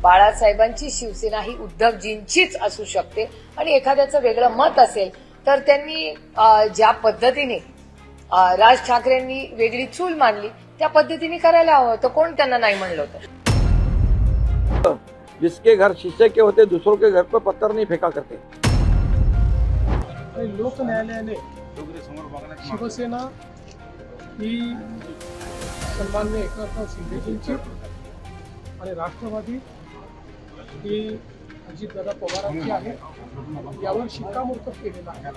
बाळासाहेबांची शिवसेना ही उद्धवजींचीच असू शकते आणि एखाद्याचं वेगळं मत असेल तर त्यांनी ज्या पद्धतीने राज ठाकरेंनी वेगळी चूल मांडली त्या पद्धतीने करायला हवं. तर कोण त्यांना नाही म्हणलं होतं. जिसके घर शीशे के होते दूसरों के घर पर पत्थर नहीं फेंका करते. लोक न्यायालयाने शिवसेना ही सन्माननीय एकनाथराव शिंदेजींची आणि राष्ट्रवादी ही अजितदादा पवारांची आहे यावर शिक्कामोर्तब केलेला आहे.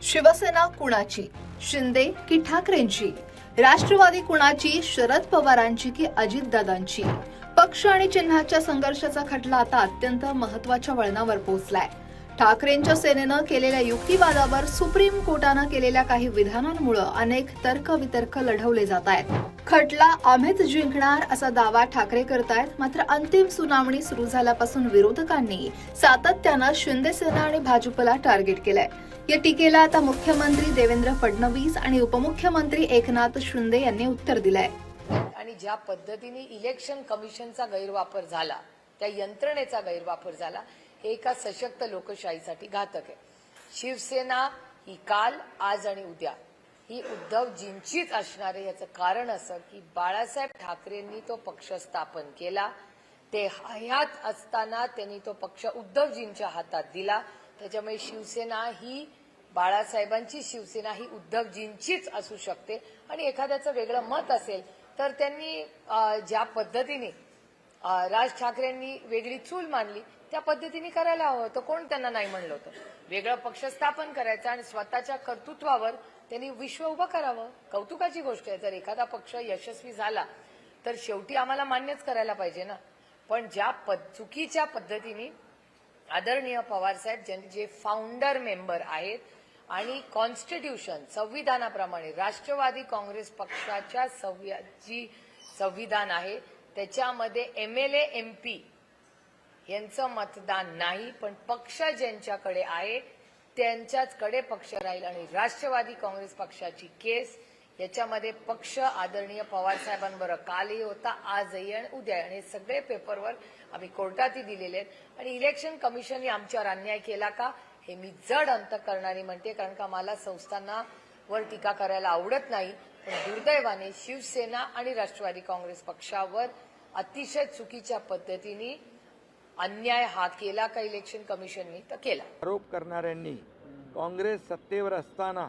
शिवसेना कुणाची, शिंदे की ठाकरेंची? राष्ट्रवादी कुणाची, शरद पवारांची की अजितदादांची? पक्ष आणि चिन्हाच्या संघर्षाचा खटला आता अत्यंत महत्त्वाच्या वळणावर पोहोचलाय. ठाकरेंच्या सेनेनं केलेल्या युक्तिवादावर सुप्रीम कोर्टानं केलेल्या काही विधानांमुळे अनेक तर्कवितर्क लढवले जात आहेत. खटला आम्हीच जिंकणार असा दावा ठाकरे करतायत. मात्र अंतिम सुनावणी सुरू झाल्यापासून विरोधकांनी सातत्यानं शिंदे सेना आणि भाजपला टार्गेट केलंय. या टीकेला आता मुख्यमंत्री देवेंद्र फडणवीस आणि उपमुख्यमंत्री एकनाथ शिंदे यांनी उत्तर दिलंय. आणि ज्या पद्धतीने इलेक्शन कमिशनचा गैरवापर झाला, त्या यंत्रणेचा गैरवापर झाला, हे एका सशक्त लोकशाहीसाठी घातक आहे. शिवसेना ही काल, आज आणि उद्या ही उद्धवजींचीच असणार आहे. याचं कारण असं की बाळासाहेब ठाकरेंनी तो पक्ष स्थापन केला, ते हयात असताना त्यांनी तो पक्ष उद्धवजींच्या हातात दिला. त्याच्यामुळे शिवसेना ही बाळासाहेबांची शिवसेना ही उद्धवजींचीच असू शकते आणि एखाद्याचं वेगळं मत असेल तर त्यांनी ज्या पद्धतीने राज ठाकरेंनी वेगळी चूल मांडली त्या पद्धतीने करायला हवं. तर कोण त्यांना नाही म्हणलं होतं. वेगळं पक्ष स्थापन करायचं आणि स्वतःच्या कर्तृत्वावर त्यांनी विश्व उभं करावं. कौतुकाची गोष्ट आहे. जर एखादा पक्ष यशस्वी झाला तर शेवटी आम्हाला मान्यच करायला पाहिजे ना. पण ज्या चुकीच्या पद्धतीने आदरणीय पवारसाहेब जे फाउंडर मेंबर आहेत आणि कॉन्स्टिट्यूशन संविधानाप्रमाणे राष्ट्रवादी काँग्रेस पक्षाच्या जी संविधान आहे त्याच्यामध्ये MLA MP यांचं मतदान नाही, पण पक्ष ज्यांच्याकडे आहे त्यांच्याचकडे पक्ष राहील. आणि राष्ट्रवादी काँग्रेस पक्षाची केस याच्यामध्ये पक्ष आदरणीय पवारसाहेबांबरोबर कालही होता, आजही आणि उद्या, आणि सगळे पेपरवर आम्ही कोर्टातही दिलेले आहेत. आणि इलेक्शन कमिशनने आमच्यावर अन्याय केला का हे मी जड अंतःकरणाने म्हणते, कारण का मला संस्थांवर टीका करायला आवडत नाही. पण दुर्दैवाने शिवसेना आणि राष्ट्रवादी काँग्रेस पक्षावर अतिशय चुकीच्या पद्धतीने अन्याय हा केला का इलेक्शन कमिशननी तर केला. आरोप करणाऱ्यांनी काँग्रेस सत्तेवर असताना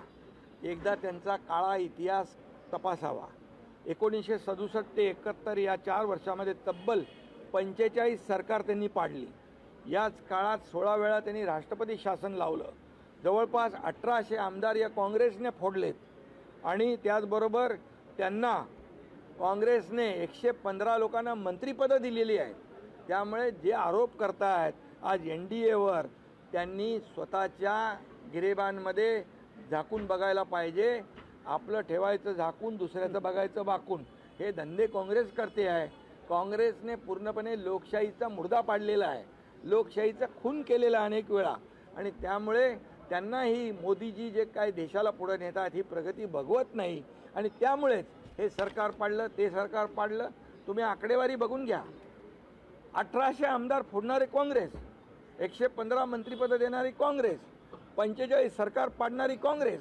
एकदा त्यांचा काळा इतिहास तपासावा. 1967 ते 71 या 4 वर्षामध्ये तब्बल 45 सरकार त्यांनी पाडली. याच काळात 16 वेळा त्यांनी राष्ट्रपती शासन लावलं. जवळपास 1800 आमदार या काँग्रेसने फोडलेत आणि त्याचबरोबर त्यांना काँग्रेसने 115 लोकांना मंत्रिपदं दिलेली आहेत. त्यामुळे जे आरोप करतायत आज NDAवर, त्यांनी स्वतःच्या गिरेबांमध्ये झाकून बघायला पाहिजे. आपलं ठेवायचं झाकून, दुसऱ्याचं बघायचं वाकून, हे धंदे काँग्रेस करते आहे. काँग्रेसने पूर्णपणे लोकशाहीचा मुर्दा पाडलेला आहे, लोकशाहीचा खून केलेला अनेक वेळा. आणि त्यामुळे त्यांनाही मोदीजी जे काय देशाला पुढे नेतात ही प्रगती बघवत नाही. आणि त्यामुळेच हे सरकार पाडलं, ते सरकार पाडलं. तुम्ही आकडेवारी बघून घ्या. 1800 आमदार फोडणारे काँग्रेस, 115 मंत्रिपदं देणारी काँग्रेस, 45 सरकार पाडणारी काँग्रेस,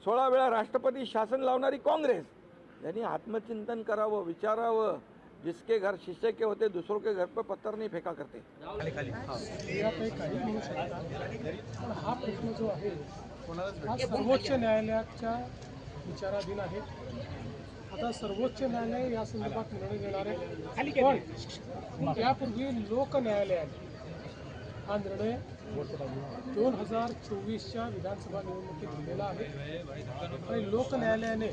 16 वेळा राष्ट्रपती शासन लावणारी काँग्रेस. यांनी आत्मचिंतन करावं, विचारावं. जिसके घर शीशे के होते दूसरों के घर पर पत्थर नहीं फेंका करते. काही म्हणू शकतात, पण हा प्रश्न जो आहे हा सर्वोच्च न्यायालयाच्या विचाराधीन आहे. आता सर्वोच्च न्यायालय या संदर्भात निर्णय देणार आहे. पण त्यापूर्वी लोक न्यायालयाने हा निर्णय 2024च्या विधानसभा निवडणुकीत दिलेला आहे. आणि लोक न्यायालयाने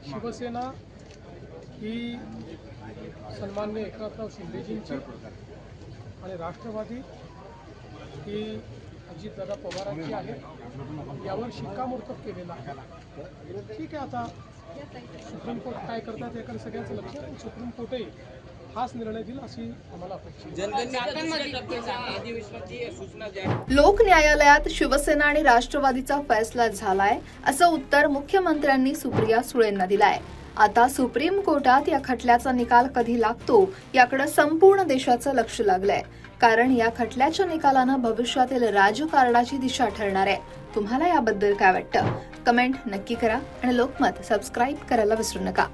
शिवसेना ही सन्माननीय एकनाथराव शिंदेजींची आणि राष्ट्रवादी ही अजितदादा पवारांची आहे यावर शिक्कामोर्तब केलेला आहे. ठीक आहे, आता सुप्रीम कोर्ट काय करतात याकडे सगळ्यांचं लक्ष आहे. सुप्रीम कोर्टही हाच निर्णय दिला अशी आम्हाला अपेक्षा. लोक न्यायालयात शिवसेना आणि राष्ट्रवादीचा फैसला झालाय असं उत्तर मुख्यमंत्र्यांनी सुप्रिया सुळेंना दिलंय. आता सुप्रीम कोर्टात या खटल्याचा निकाल कधी लागतो याकडे संपूर्ण देशाचं लक्ष लागलंय. कारण या खटल्याच्या निकालानं भविष्यातील राजकारणाची दिशा ठरणार आहे. तुम्हाला याबद्दल काय वाटतं? कमेंट नक्की करा आणि लोकमत सबस्क्राईब करायला विसरू नका.